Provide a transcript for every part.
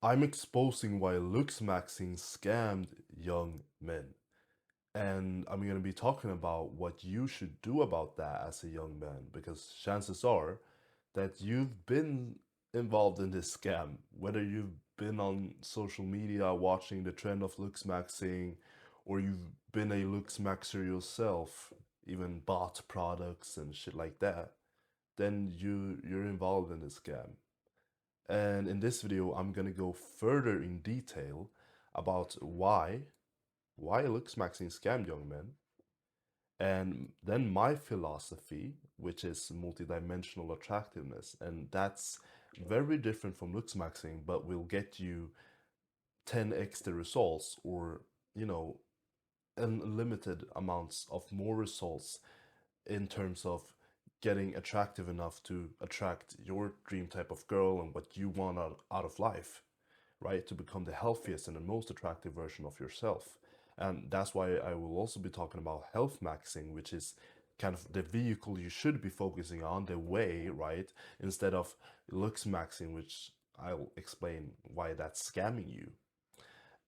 I'm exposing why Looksmaxing scammed young men. And I'm going to be talking about what you should do about that as a young man, because chances are that you've been involved in this scam, whether you've been on social media watching the trend of Looksmaxing, or you've been a Looksmaxer yourself, even bought products and shit like that, then you're involved in this scam. And in this video, I'm gonna go further in detail about why Looksmaxing scammed young men, and then my philosophy, which is multidimensional attractiveness, and that's very different from Looksmaxing, but will get you 10x the results, or you know, unlimited amounts of more results in terms of getting attractive enough to attract your dream type of girl and what you want out of life, right? To become the healthiest and the most attractive version of yourself. And that's why I will also be talking about health maxing, which is kind of the vehicle you should be focusing on, the way, right? Instead of looks maxing, which I'll explain why that's scamming you.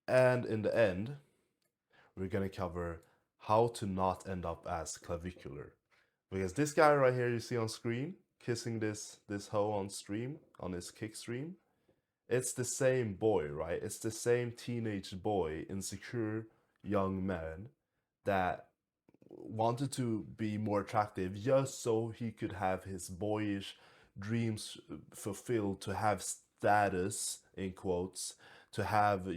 And in the end, we're gonna cover how to not end up as clavicular. Because this guy right here you see on screen, kissing this hoe on stream, on his kick stream, it's the same boy, right? It's the same teenage boy, insecure young man that wanted to be more attractive just so he could have his boyish dreams fulfilled, to have status in quotes, to have,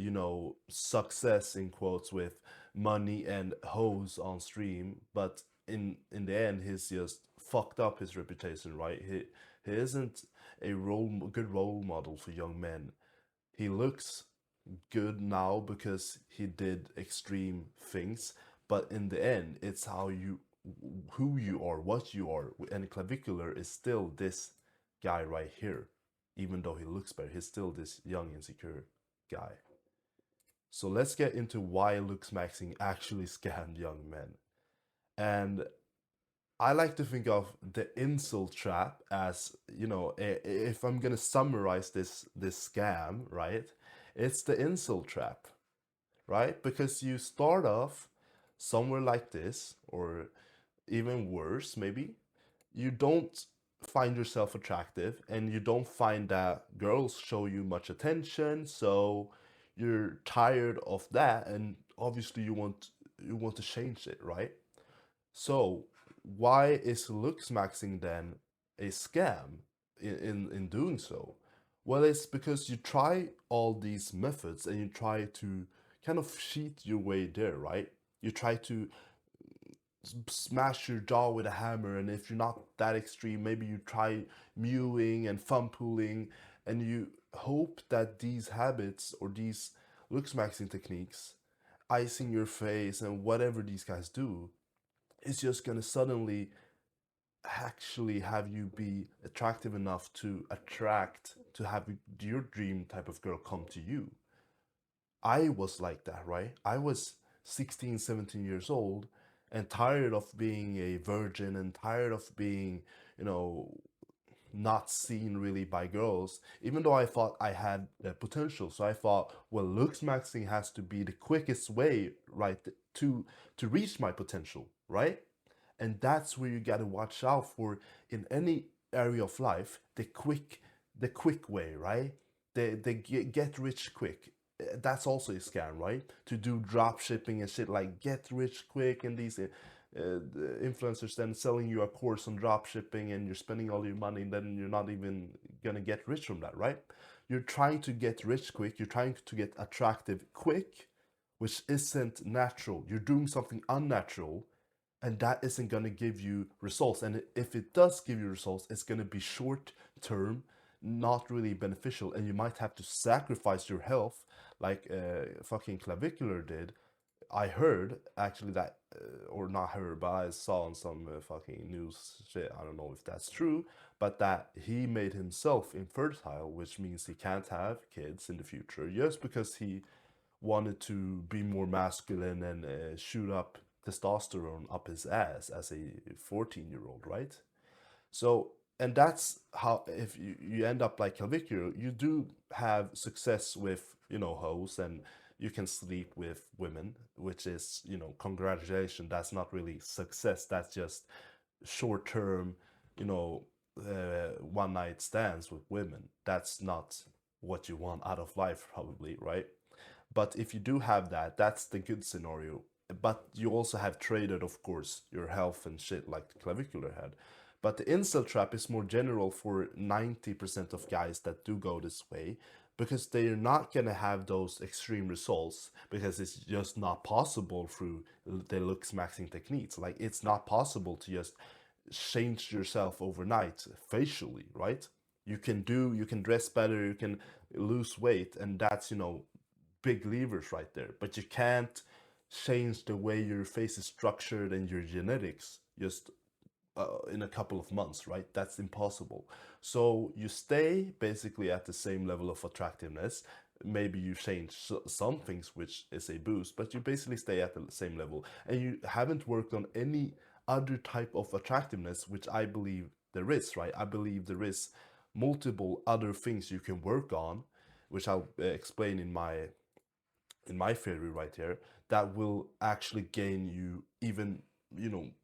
success in quotes with money and hoes on stream. But in the end, he's just fucked up his reputation, right? He isn't a good role model for young men. He looks good now because he did extreme things, but in the end, it's who you are, what you are. And clavicular is still this guy right here. Even though he looks better, he's still this young, insecure guy. So let's get into why Looksmaxing actually scammed young men. And I like to think of the insult trap as, if I'm gonna summarize this scam, right? It's the insult trap, right? Because you start off somewhere like this, or even worse, maybe. You don't find yourself attractive, and you don't find that girls show you much attention, so you're tired of that, and obviously you want to change it, right? So why is Looksmaxing then a scam in doing so? Well, it's because you try all these methods and you try to kind of cheat your way there, right? You try to smash your jaw with a hammer, and if you're not that extreme, maybe you try mewing and thumb pulling, and you hope that these habits or these Looksmaxing techniques, icing your face and whatever these guys do, is just gonna suddenly actually have you be attractive enough to have your dream type of girl come to you. I was like that, right? I was 16, 17 years old and tired of being a virgin and tired of being, you know, not seen really by girls, even though I thought I had the potential. So I thought, well, looks maxing has to be the quickest way, right, to reach my potential, right? And that's where you got to watch out for in any area of life, the quick way, right? The get rich quick. That's also a scam, right? To do drop shipping and shit, like get rich quick, and these the influencers then selling you a course on drop shipping, and you're spending all your money, and then you're not even gonna get rich from that, right? You're trying to get rich quick, you're trying to get attractive quick, which isn't natural. You're doing something unnatural, and that isn't going to give you results. And if it does give you results, it's going to be short term, not really beneficial, and you might have to sacrifice your health, like fucking clavicular did. I heard actually that, or not heard, but I saw on some fucking news shit. I don't know if that's true, but that he made himself infertile, which means he can't have kids in the future, just because he wanted to be more masculine and shoot up testosterone up his ass as a 14-year-old, right? So, and that's how, if you end up like clavicular, you do have success with, hoes, and you can sleep with women, which is, congratulations. That's not really success. That's just short term, you know, one night stands with women. That's not what you want out of life, probably, right? But if you do have that, that's the good scenario. But you also have traded, of course, your health and shit like the clavicular head. But the incel trap is more general for 90% of guys that do go this way, because they're not gonna have those extreme results, because it's just not possible through the looks maxing techniques. Like, it's not possible to just change yourself overnight facially, right? You can dress better, you can lose weight, and that's, big levers right there. But you can't change the way your face is structured and your genetics just in a couple of months, right? That's impossible. So you stay basically at the same level of attractiveness. Maybe you change some things, which is a boost, but you basically stay at the same level. And you haven't worked on any other type of attractiveness, which I believe there is, right? I believe there is multiple other things you can work on, which I'll explain in my theory right here, that will actually gain you even,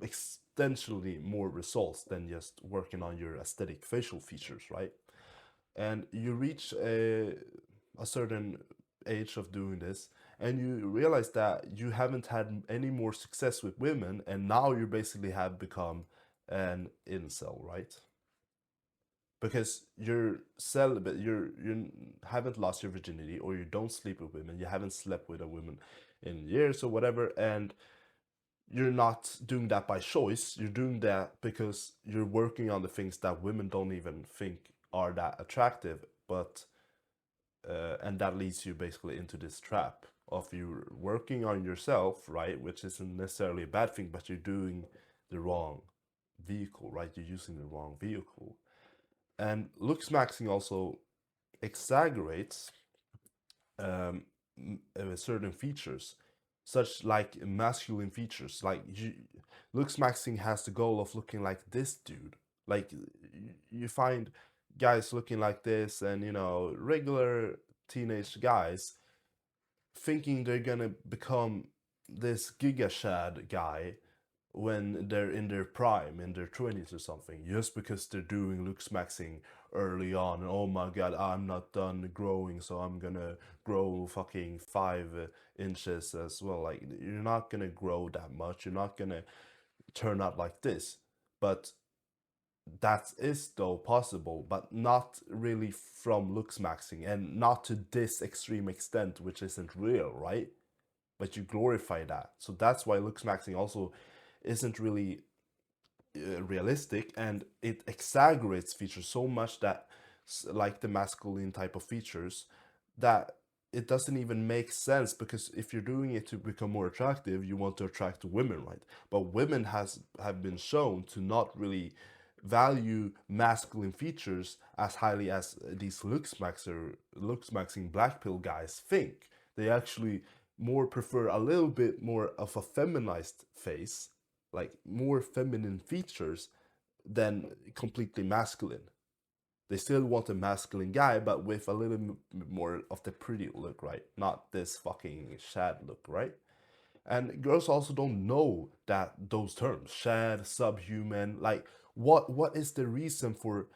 extensionally more results than just working on your aesthetic facial features, right? And you reach a certain age of doing this, and you realize that you haven't had any more success with women, and now you basically have become an incel, right? Because you're celibate, you haven't lost your virginity, or you don't sleep with women, you haven't slept with a woman in years or whatever, and you're not doing that by choice. You're doing that because you're working on the things that women don't even think are that attractive, but and that leads you basically into this trap of you working on yourself, right? Which isn't necessarily a bad thing, but you're doing the wrong vehicle, right? You're using the wrong vehicle. And looks maxing also exaggerates um, certain features, such like masculine features. Like, looks maxing has the goal of looking like this dude. Like, you find guys looking like this, and regular teenage guys thinking they're gonna become this giga shad guy when they're in their prime, in their 20s or something, just because they're doing looks maxing early on. And oh my god, I'm not done growing, so I'm gonna grow fucking 5 inches as well. Like, you're not gonna grow that much, you're not gonna turn out like this. But that is though possible, but not really from looks maxing, and not to this extreme extent, which isn't real, right? But you glorify that. So that's why looks maxing also isn't really realistic, and it exaggerates features so much that, like the masculine type of features, that it doesn't even make sense. Because if you're doing it to become more attractive, you want to attract women, right? But women have been shown to not really value masculine features as highly as these looks maxing black pill guys think. They actually more prefer a little bit more of a feminized face, like more feminine features, than completely masculine. They still want a masculine guy, but with a little more of the pretty look, right? Not this fucking shad look, right? And girls also don't know that those terms, shad, subhuman, like what is the reason for,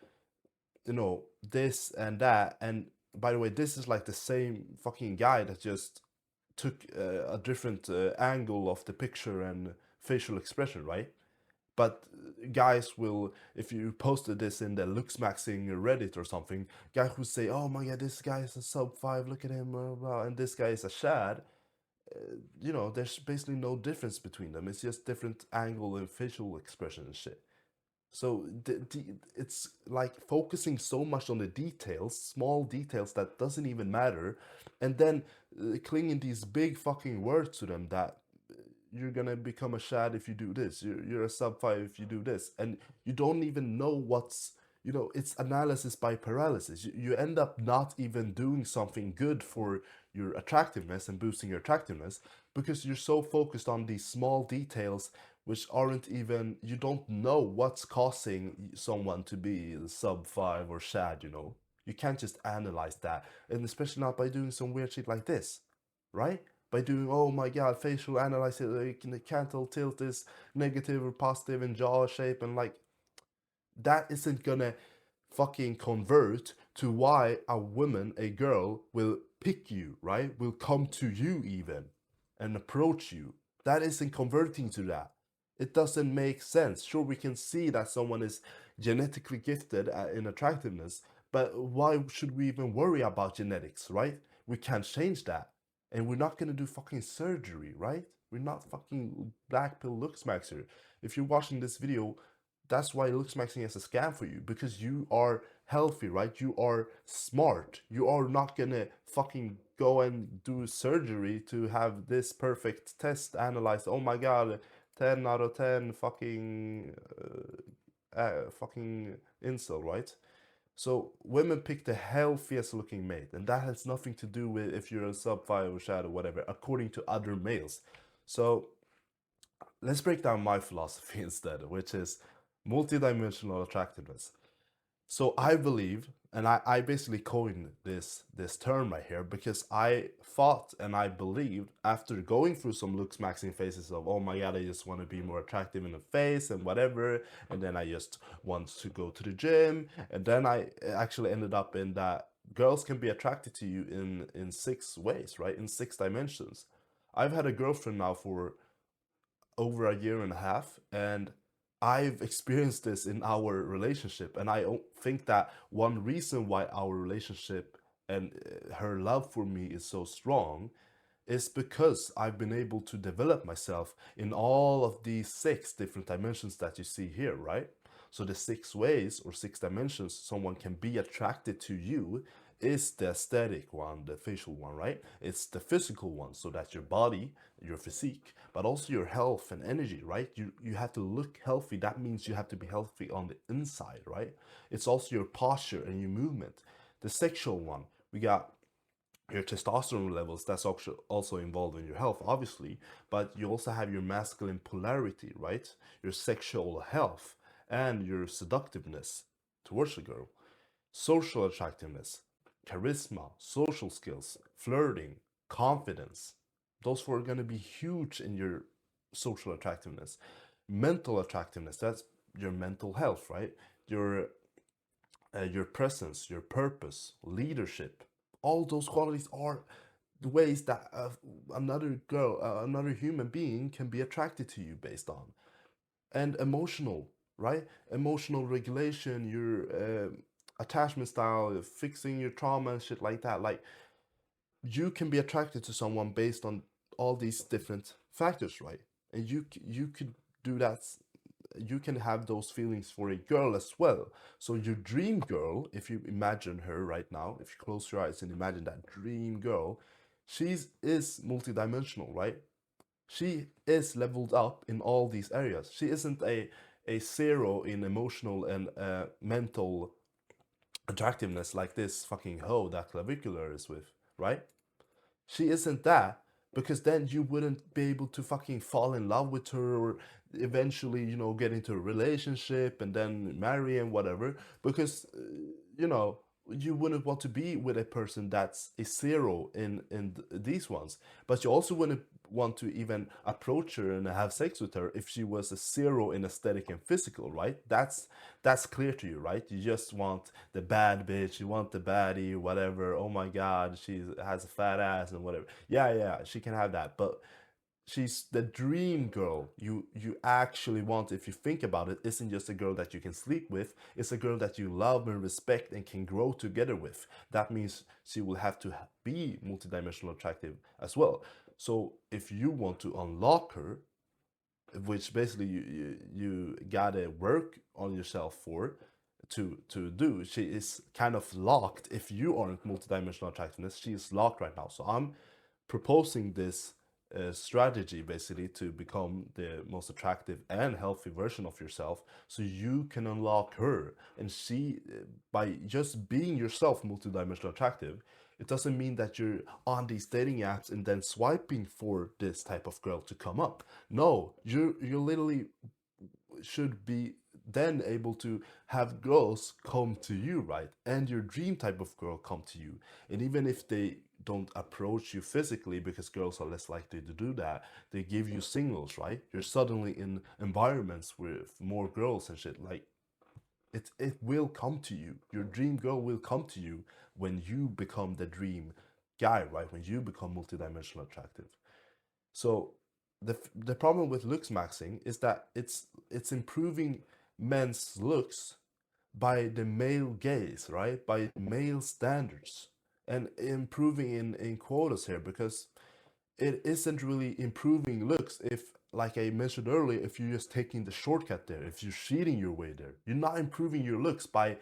this and that. And by the way, this is like the same fucking guy that just took a different angle of the picture and facial expression, right? But guys will, if you posted this in the Looksmaxing Reddit or something, guys would say, "Oh my god, this guy is a sub 5. Look at him, and this guy is a shad." There's basically no difference between them. It's just different angle and facial expression and shit. So it's like focusing so much on the details, small details that doesn't even matter, and then clinging these big fucking words to them, that you're gonna become a shad if you do this, you're a sub 5 if you do this, and you don't even know what's, it's analysis by paralysis. You end up not even doing something good for your attractiveness and boosting your attractiveness, because you're so focused on these small details which aren't even, you don't know what's causing someone to be sub 5 or shad, you know. You can't just analyze that, and especially not by doing some weird shit like this, right? By doing, oh my god, facial analysis, can't tell tilt is negative or positive in jaw shape, and like, that isn't gonna fucking convert to why a woman, a girl, will pick you, right? Will come to you even and approach you. That isn't converting to that. It doesn't make sense. Sure, we can see that someone is genetically gifted in attractiveness, but why should we even worry about genetics, right? We can't change that. And we're not gonna do fucking surgery, right? We're not fucking black pill Looksmaxer. If you're watching this video, that's why Looksmaxing is a scam for you, because you are healthy, right? You are smart. You are not gonna fucking go and do surgery to have this perfect test analyzed. Oh my god, 10 out of 10 fucking incel, right? So women pick the healthiest looking mate, and that has nothing to do with if you're a sub 5 or shadow, whatever, according to other males. So let's break down my philosophy instead, which is multidimensional attractiveness. So I believe, and I basically coined this term right here because I thought and I believed after going through some looks maxing phases of, oh my god, I just want to be more attractive in the face and whatever, and then I just want to go to the gym, and then I actually ended up in that girls can be attracted to you in 6 ways, right? In 6 dimensions. I've had a girlfriend now for over a year and a half, and I've experienced this in our relationship, and I think that one reason why our relationship and her love for me is so strong is because I've been able to develop myself in all of these 6 different dimensions that you see here, right? So the 6 ways or 6 dimensions someone can be attracted to you is the aesthetic one, the facial one, right? It's the physical one, so that's your body, your physique, but also your health and energy, right? You have to look healthy. That means you have to be healthy on the inside, right? It's also your posture and your movement. The sexual one, we got your testosterone levels, that's also involved in your health, obviously, but you also have your masculine polarity, right? Your sexual health and your seductiveness towards a girl. Social attractiveness, charisma, social skills, flirting, confidence. Those 4 are going to be huge in your social attractiveness. Mental attractiveness, that's your mental health, right? Your presence, your purpose, leadership. All those qualities are the ways that another girl, another human being can be attracted to you based on. And emotional, right? Emotional regulation, your attachment style, fixing your trauma and shit like that. Like, you can be attracted to someone based on all these different factors, right? And you could do that. You can have those feelings for a girl as well. So your dream girl, if you imagine her right now, if you close your eyes and imagine that dream girl, is multidimensional, right? She is leveled up in all these areas. She isn't a 0 in emotional and mental attractiveness like this fucking hoe that clavicular is with, right? She isn't that, because then you wouldn't be able to fucking fall in love with her or eventually, get into a relationship and then marry and whatever, because you wouldn't want to be with a person that's a 0 in these ones. But you also wouldn't want to even approach her and have sex with her if she was a 0 in aesthetic and physical, right? That's clear to you, right? You just want the bad bitch, you want the baddie, whatever. Oh my god, she has a fat ass and whatever. Yeah, she can have that, but she's the dream girl you actually want. If you think about it, isn't just a girl that you can sleep with. It's a girl that you love and respect and can grow together with. That means she will have to be multidimensional attractive as well. So if you want to unlock her, which basically you gotta work on yourself for to do, she is kind of locked. If you aren't multidimensional attractiveness, she is locked right now. So I'm proposing this strategy basically to become the most attractive and healthy version of yourself, so you can unlock her. And she, by just being yourself multidimensional attractive, It doesn't mean that you're on these dating apps and then swiping for this type of girl to come up. No, you literally should be then able to have girls come to you, right? And your dream type of girl come to you. And even if they don't approach you physically, because girls are less likely to do that, they give you signals, right? You're suddenly in environments with more girls and shit. Like it will come to you. Your dream girl will come to you when you become the dream guy, right? When you become multidimensional attractive. So the problem with looks maxing is that it's improving men's looks by the male gaze, right? By male standards. And improving in quotas here, because it isn't really improving looks if, like I mentioned earlier, if you're just taking the shortcut there, if you're cheating your way there. You're not improving your looks by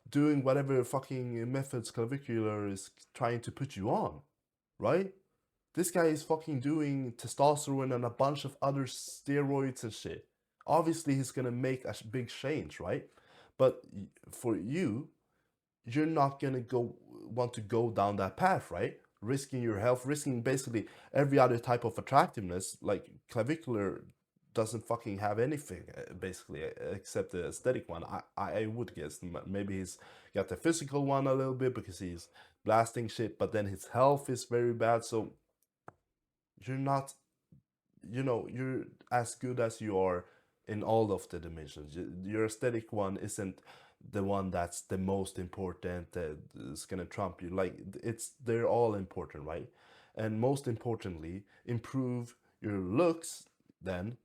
doing whatever fucking methods clavicular is trying to put you on, right? This guy is fucking doing testosterone and a bunch of other steroids and shit. Obviously, he's gonna make a big change, right? But for you, you're not gonna go want to go down that path, right? Risking your health, risking basically every other type of attractiveness. Like clavicular doesn't fucking have anything basically except the aesthetic one. I would guess maybe he's got the physical one a little bit because he's blasting shit, but then his health is very bad. So you're not, you're as good as you are in all of the dimensions. Your aesthetic one isn't the one that's the most important that is gonna trump you. Like they're all important, right? And most importantly, improve your looks then,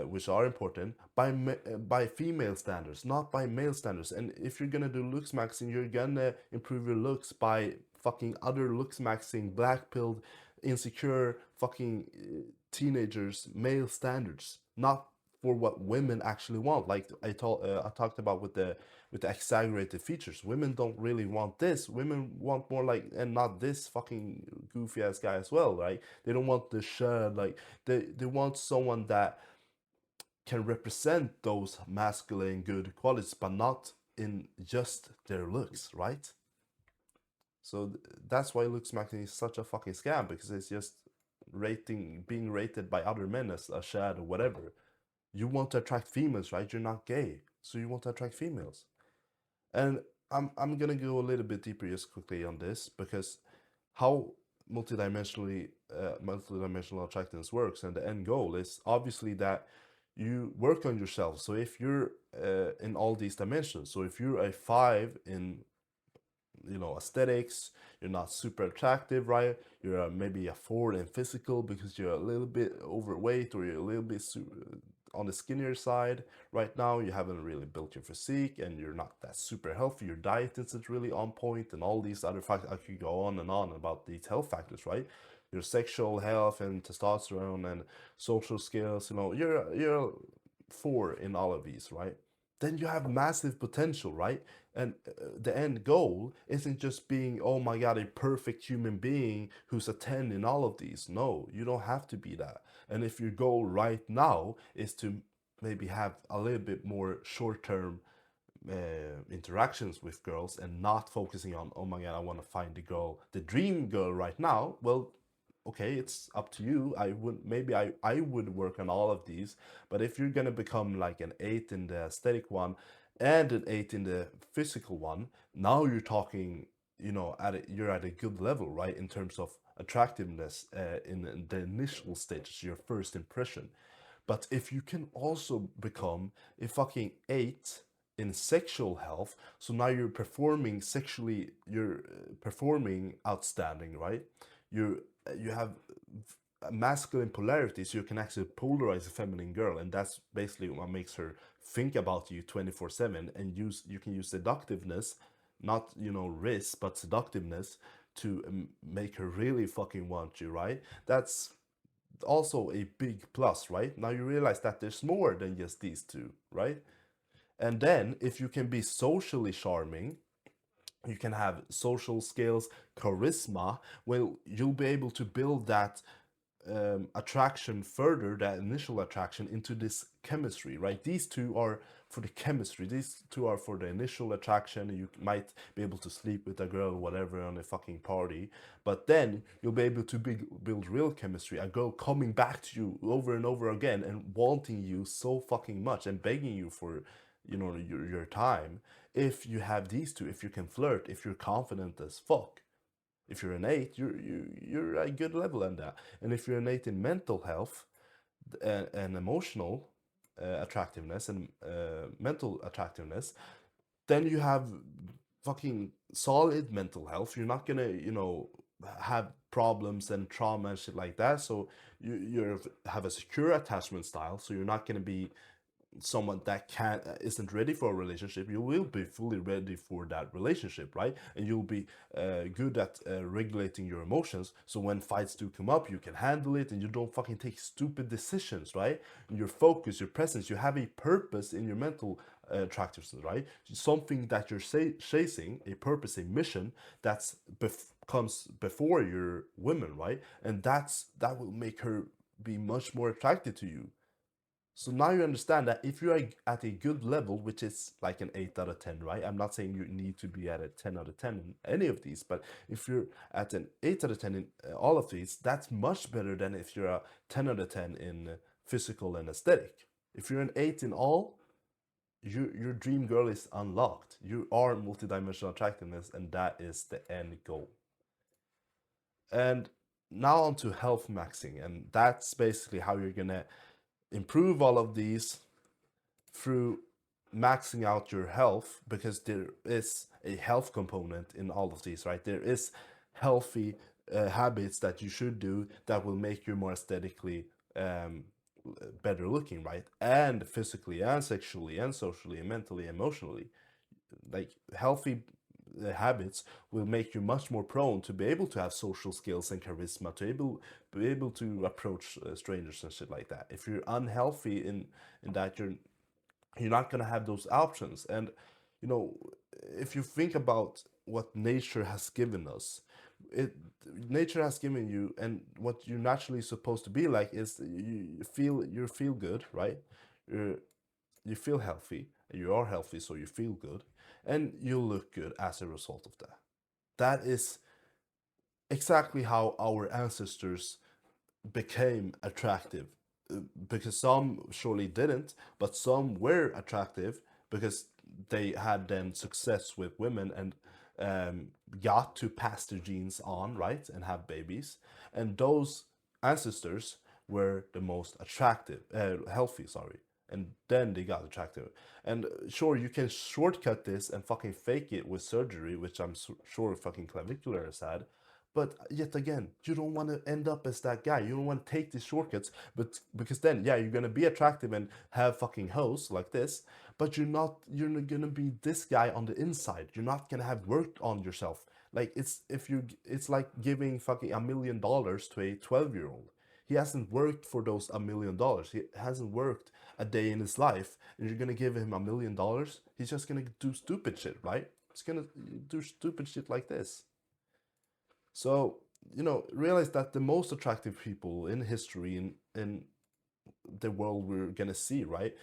which are important by female standards, not by male standards. And if you're gonna do looks maxing, you're gonna improve your looks by fucking other looks maxing, black pilled, insecure fucking teenagers, male standards, not for what women actually want. Like I talked about with the exaggerated features. Women don't really want this. Women want more like, and not this fucking goofy ass guy as well, right? They don't want the shirt. Like they want someone that can represent those masculine good qualities, but not in just their looks, right? So that's why Looksmaxing is such a fucking scam, because it's just being rated by other men as a shad or whatever. You want to attract females, right? You're not gay, so you want to attract females. And I'm gonna go a little bit deeper just quickly on this, because how multidimensional attractance works, and the end goal is obviously that you work on yourself. So if you're in all these dimensions, so if you're a 5 in aesthetics, you're not super attractive, right? You're maybe a 4 in physical because you're a little bit overweight, or you're a little bit on the skinnier side right now. You haven't really built your physique and you're not that super healthy. Your diet isn't really on point, and all these other factors. I could go on and on about these health factors, right? Your sexual health and testosterone and social skills, you're 4 in all of these, right? Then you have massive potential, right? And the end goal isn't just being, oh my god, a perfect human being who's a 10 in all of these. No, you don't have to be that. And if your goal right now is to maybe have a little bit more short term interactions with girls, and not focusing on, oh my god, I want to find the girl, the dream girl right now, well, okay, it's up to you. I would work on all of these, but if you're gonna become like an 8 in the aesthetic one and an 8 in the physical one, now you're talking, you're at a good level, right, in terms of attractiveness in the initial stages, your first impression. But if you can also become a fucking 8 in sexual health, so now you're performing sexually, you're performing outstanding, right? You have masculine polarity, so you can actually polarize a feminine girl, and that's basically what makes her think about you 24/7. And you can use seductiveness, not risk, but seductiveness, to make her really fucking want you, right? That's also a big plus, right? Now you realize that there's more than just these two, right? And then if you can be socially charming, you can have social skills, charisma, well, you'll be able to build that attraction further, that initial attraction, into this chemistry, right? These two are for the chemistry. These two are for the initial attraction. You might be able to sleep with a girl, whatever, on a fucking party, but then you'll be able to build real chemistry. A girl coming back to you over and over again and wanting you so fucking much and begging you for, your time. If you have these two, if you can flirt, if you're confident as fuck, if you're an 8, you're a good level in that. And if you're an 8 in mental health and emotional attractiveness and mental attractiveness, then you have fucking solid mental health. You're not gonna, have problems and trauma and shit like that. So you have a secure attachment style. So you're not gonna be someone that isn't ready for a relationship. You will be fully ready for that relationship, right? And you'll be good at regulating your emotions, so when fights do come up, you can handle it and you don't fucking take stupid decisions, right? And your focus, your presence, you have a purpose in your mental attractiveness, right? Something that you're chasing, a purpose, a mission that's comes before your women, right? And that will make her be much more attracted to you. So now you understand that if you are at a good level, which is like an 8 out of 10, right? I'm not saying you need to be at a 10 out of 10 in any of these, but if you're at an 8 out of 10 in all of these, that's much better than if you're a 10 out of 10 in physical and aesthetic. If you're an 8 in all, your dream girl is unlocked. You are multidimensional attractiveness, and that is the end goal. And now on to health maxing, and that's basically how you're gonna improve all of these through maxing out your health, because there is a health component in all of these, right? There is healthy habits that you should do that will make you more aesthetically better looking, right? And physically and sexually and socially and mentally, emotionally. Like healthy habits will make you much more prone to be able to have social skills and charisma, to be able to approach strangers and shit like that. If you're unhealthy in that, you're not gonna have those options. And you know, if you think about what nature has given us, it nature has given you, and what you're naturally supposed to be like is you feel good, right? You're, you feel healthy, you are healthy, so you feel good, and you look good as a result of that. That is exactly how our ancestors became attractive. Because some surely didn't, but some were attractive because they had then success with women and got to pass their genes on, right, and have babies. And those ancestors were the most attractive, healthy, sorry. And then they got attractive. And sure, you can shortcut this and fucking fake it with surgery, which I'm sure fucking clavicular has had. But yet again, you don't want to end up as that guy. You don't want to take these shortcuts, but because then, yeah, you're gonna be attractive and have fucking hoes like this, but you're not gonna be this guy on the inside. You're not gonna have worked on yourself. Like it's like giving fucking $1 million to a 12-year-old. He hasn't worked for those $1 million. He hasn't worked a day in his life, and you're gonna give him $1 million. He's just gonna do stupid shit, right? He's gonna do stupid shit like this. So, realize that the most attractive people in history, in the world we're gonna see, right,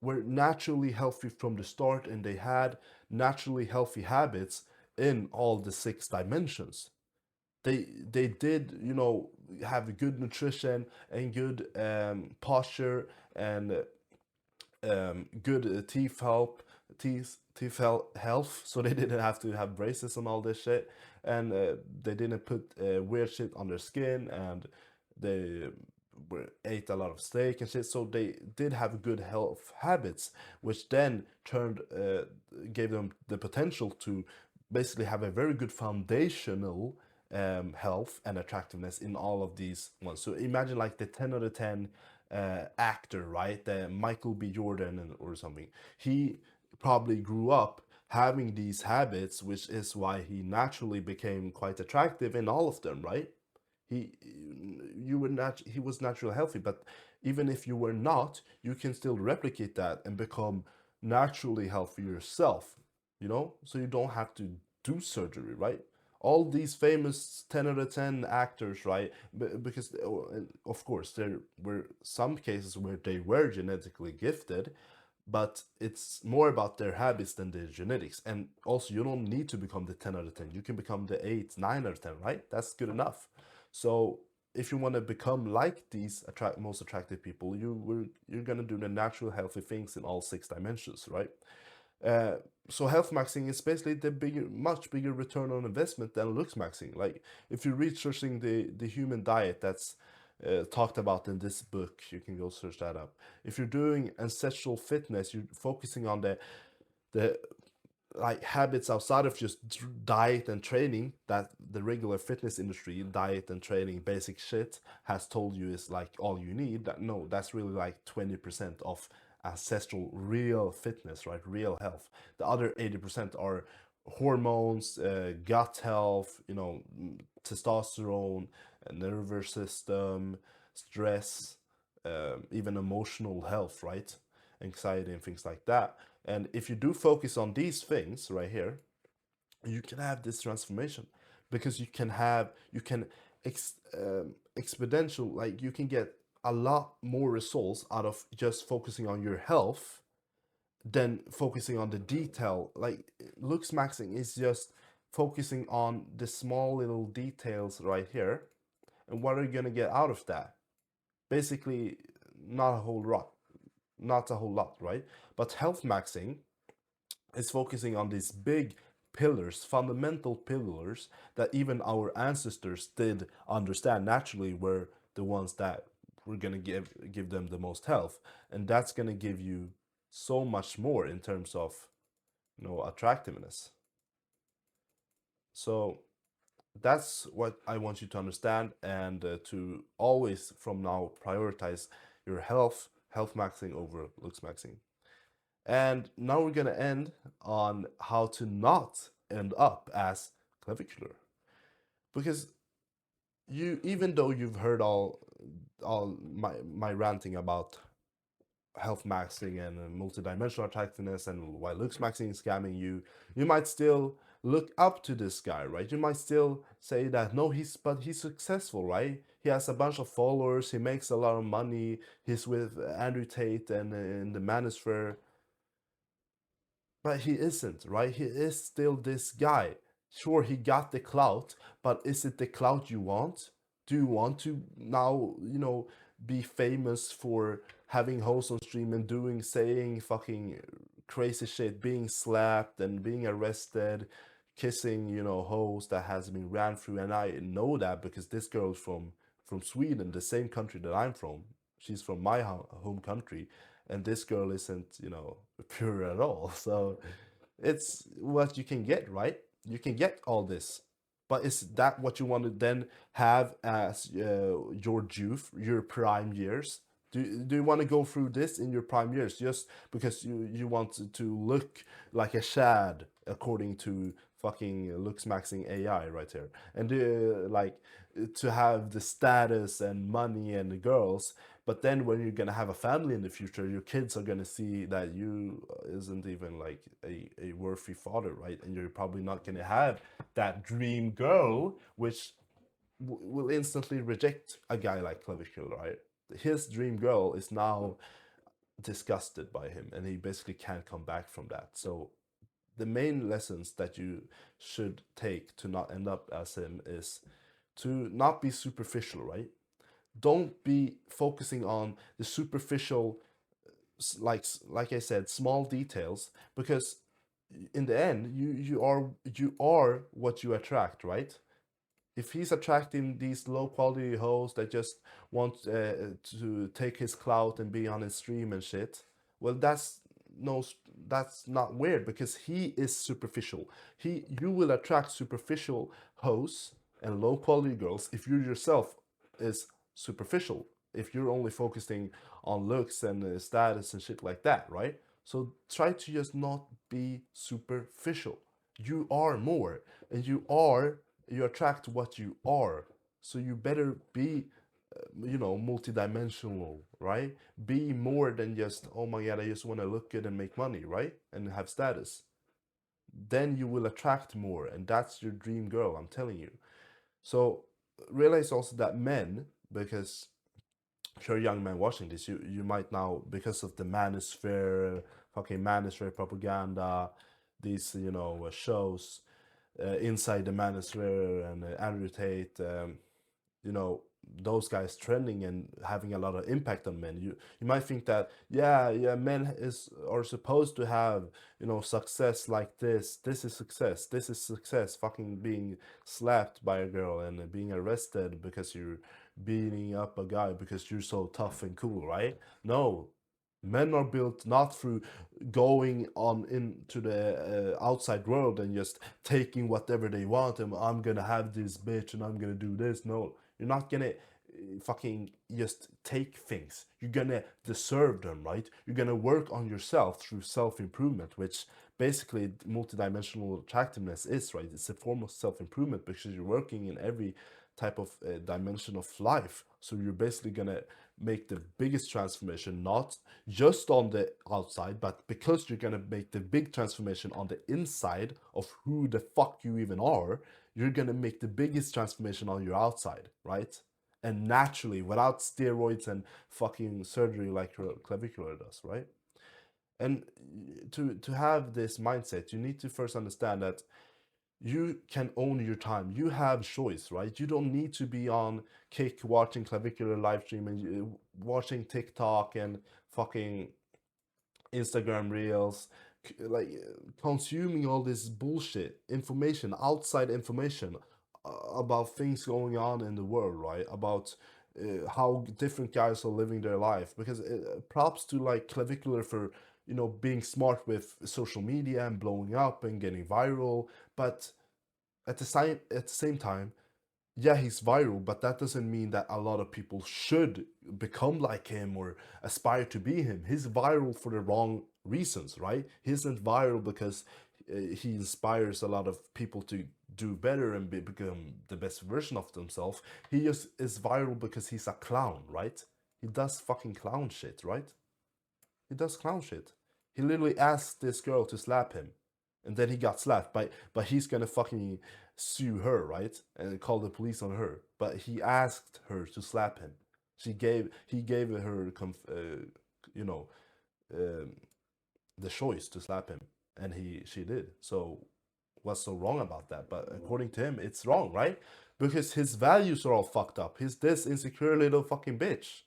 were naturally healthy from the start, and they had naturally healthy habits in all the 6 dimensions. They did, have good nutrition and good posture and good teeth health, so they didn't have to have braces and all this shit, and they didn't put weird shit on their skin, and they ate a lot of steak and shit, so they did have good health habits, which then gave them the potential to basically have a very good foundational health and attractiveness in all of these ones. So imagine like the 10 out of 10 actor, right? The Michael B. Jordan or something. He probably grew up having these habits, which is why he naturally became quite attractive in all of them, right? He, he was naturally healthy, but even if you were not, you can still replicate that and become naturally healthy yourself, so you don't have to do surgery, right? All these famous 10 out of 10 actors, right? Because, of course, there were some cases where they were genetically gifted, but it's more about their habits than their genetics. And also, you don't need to become the 10 out of 10. You can become the 8, 9 out of 10, right? That's good enough. So, if you want to become like these most attractive people, you're gonna do the natural healthy things in all 6 dimensions, right? Uh, so health maxing is basically the bigger, much bigger return on investment than looks maxing. Like if you're researching the human diet that's talked about in this book, you can go search that up. If you're doing ancestral fitness, you're focusing on the like habits outside of just diet and training that the regular fitness industry, diet and training, basic shit has told you is like all you need. That no, that's really like 20% of ancestral real fitness, right? Real health. The other 80% are hormones, gut health, testosterone, nervous system, stress, even emotional health, right? Anxiety and things like that. And if you do focus on these things right here, you can have this transformation because you can exponential, like you can get a lot more results out of just focusing on your health than focusing on the detail. Like looks maxing is just focusing on the small little details right here. And what are you gonna get out of that? Basically, not a whole lot, not a whole lot, right? But health maxing is focusing on these big pillars, fundamental pillars that even our ancestors did understand naturally were the ones that were going to give them the most health, and that's going to give you so much more in terms of attractiveness. So that's what I want you to understand, and to always from now prioritize your health maxing over looks maxing. And now we're gonna end on how to not end up as clavicular. Because you, even though you've heard all my ranting about health maxing and multidimensional attractiveness and why looks maxing is scamming you, you might still look up to this guy, right? You might still say that no, he's successful, right? He has a bunch of followers, he makes a lot of money, he's with Andrew Tate and in the Manosphere. But he isn't, right? He is still this guy. Sure, he got the clout, but is it the clout you want? Do you want to now, be famous for having hosts on stream and saying fucking crazy shit, being slapped and being arrested, kissing, hosts that has been ran through? And I know that because this girl's from Sweden, the same country that I'm from. She's from my home country, and this girl isn't pure at all. So it's what you can get, right? You can get all this, but is that what you want to then have as your youth, your prime years? Do you want to go through this in your prime years just because you want to look like a shad according to fucking looks maxing AI right here, and like to have the status and money and the girls, but then when you're gonna have a family in the future, your kids are gonna see that you isn't even like a worthy father, right? And you're probably not gonna have that dream girl, which will instantly reject a guy like Clavicle, right? His dream girl is now disgusted by him, and he basically can't come back from that. So the main lessons that you should take to not end up as him is to not be superficial, right? Don't be focusing on the superficial, like I said, small details, because in the end you are what you attract, right? If he's attracting these low quality hoes that just want to take his clout and be on his stream and shit, well, no, that's not weird because he is superficial. You will attract superficial hoes and low quality girls if you yourself is superficial. If you're only focusing on looks and status and shit like that, right? So try to just not be superficial. You are more, and you attract what you are. So you better be, multidimensional, right? Be more than just, oh my god, I just want to look good and make money, right? And have status. then you will attract more, and that's your dream girl, I'm telling you. So realize also that men, because if you're a young man watching this, you might now, because of the manosphere, fucking manosphere propaganda, these shows inside the manosphere and Andrew Tate, you know those guys trending and having a lot of impact on men. You might think that, yeah, men are supposed to have success like this is success, this is success, fucking being slapped by a girl and being arrested because you're beating up a guy because you're so tough and cool, right? No, men are built not through going on into the outside world and just taking whatever they want, and I'm gonna have this bitch and I'm gonna do this. No, you're not gonna fucking just take things. You're gonna deserve them, right? You're gonna work on yourself through self-improvement, which basically multidimensional attractiveness is, right? It's a form of self-improvement because you're working in every type of dimension of life. So you're basically gonna make the biggest transformation, not just on the outside, but because you're gonna make the big transformation on the inside of who the fuck you even are, you're gonna make the biggest transformation on your outside, right? And naturally, without steroids and fucking surgery like your clavicular does, right? And to have this mindset, you need to first understand that you can own your time. You have choice, right? You don't need to be on Kick watching clavicular live stream and watching TikTok and fucking Instagram reels, like consuming all this bullshit information, outside information about things going on in the world, right? About how different guys are living their life. Because props to like Clavicular for being smart with social media and blowing up and getting viral, but at the same time, yeah, he's viral, but that doesn't mean that a lot of people should become like him or aspire to be him. He's viral for the wrong reasons, right? He isn't viral because he inspires a lot of people to do better and become the best version of themselves. He just is viral because he's a clown, right? He does fucking clown shit, right? He does clown shit. He literally asked this girl to slap him, and then he got slapped. But he's gonna fucking sue her, right? And call the police on her. But he asked her to slap him. He gave her you know um, the choice to slap him, and she did. So what's so wrong about that? But according to him, it's wrong, right? Because his values are all fucked up. He's this insecure little fucking bitch.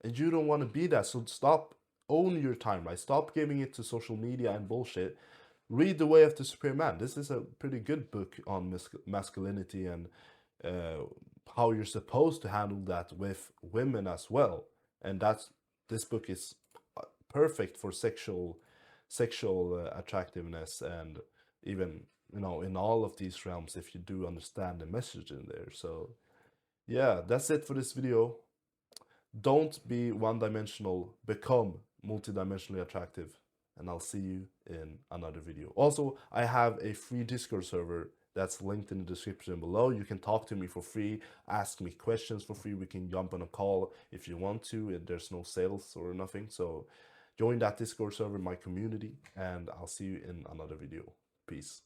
And you don't want to be that. So stop, own your time, right? Stop giving it to social media and bullshit. Read The Way of the Superior Man. This is a pretty good book on masculinity and uh, how you're supposed to handle that with women as well. And this book is perfect for sexual attractiveness, and even in all of these realms if you do understand the message in there. So yeah, that's it for this video. Don't be one-dimensional, become multidimensionally attractive. And I'll see you in another video. Also, I have a free Discord server that's linked in the description below. You can talk to me for free, ask me questions for free. We can jump on a call if you want to. There's no sales or nothing. So join that Discord server, my community, and I'll see you in another video. Peace.